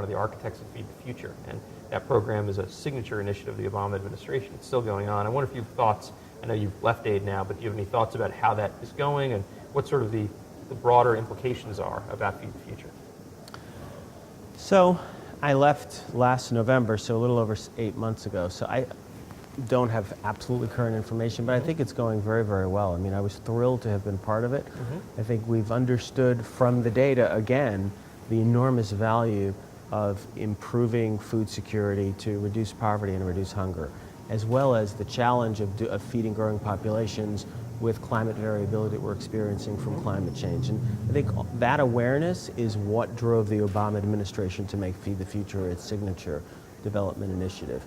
one of the architects of Feed the Future, and that program is a signature initiative of the Obama administration. It's still going on. I wonder if you have thoughts, I know you've left aid now, but do you have any thoughts about how that is going and what sort of the broader implications are about Feed the Future? So I left last November, so a little over 8 months ago. So I don't have absolutely current information, but I think it's going very, very well. I mean, I was thrilled to have been part of it. I think we've understood from the data, again, the enormous value of improving food security to reduce poverty and reduce hunger, as well as the challenge of feeding growing populations with climate variability that we're experiencing from climate change. And I think that awareness is what drove the Obama administration to make Feed the Future its signature development initiative.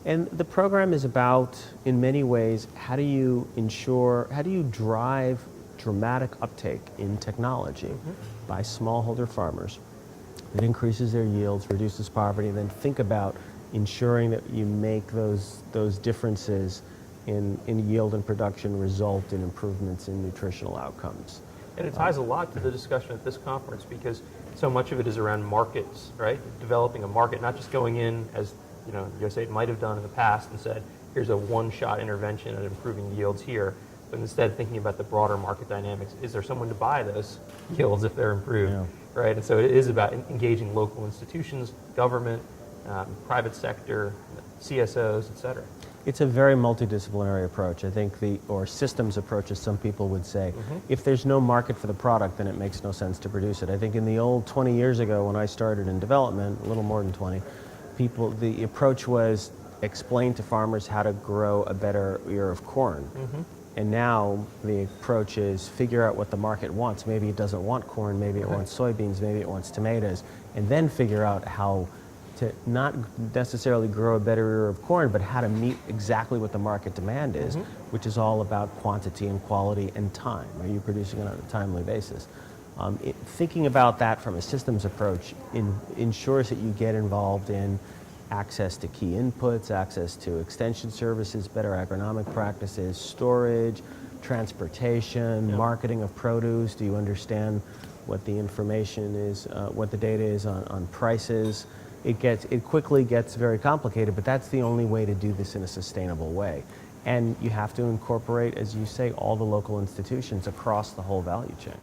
And the program is about, in many ways, how do you drive dramatic uptake in technology by smallholder farmers that increases their yields, reduces poverty, and then think about ensuring that you make those differences in yield and production result in improvements in nutritional outcomes. And it ties a lot to the discussion at this conference because so much of it is around markets, right? Developing a market, not just going in as USAID might have done in the past and said, here's a one-shot intervention at improving yields here, but instead thinking about the broader market dynamics. Is there someone to buy those yields if they're improved, right? And so it is about engaging local institutions, government, private sector, CSOs, et cetera. It's a very multidisciplinary approach. I think or systems approach, as some people would say. If there's no market for the product, then it makes no sense to produce it. I think in the old 20 years ago when I started in development, a little more than 20, the approach was explain to farmers how to grow a better ear of corn. And now the approach is figure out what the market wants. Maybe it doesn't want corn, maybe it wants soybeans, maybe it wants tomatoes, and then figure out how to not necessarily grow a better ear of corn, but how to meet exactly what the market demand is, which is all about quantity and quality and time. Are you producing it on a timely basis? Thinking about that from a systems approach ensures that you get involved in access to key inputs, access to extension services, better agronomic practices, storage, transportation, marketing of produce. Do you understand what the information is, what the data is on prices? It quickly gets very complicated, but that's the only way to do this in a sustainable way. And you have to incorporate, as you say, all the local institutions across the whole value chain.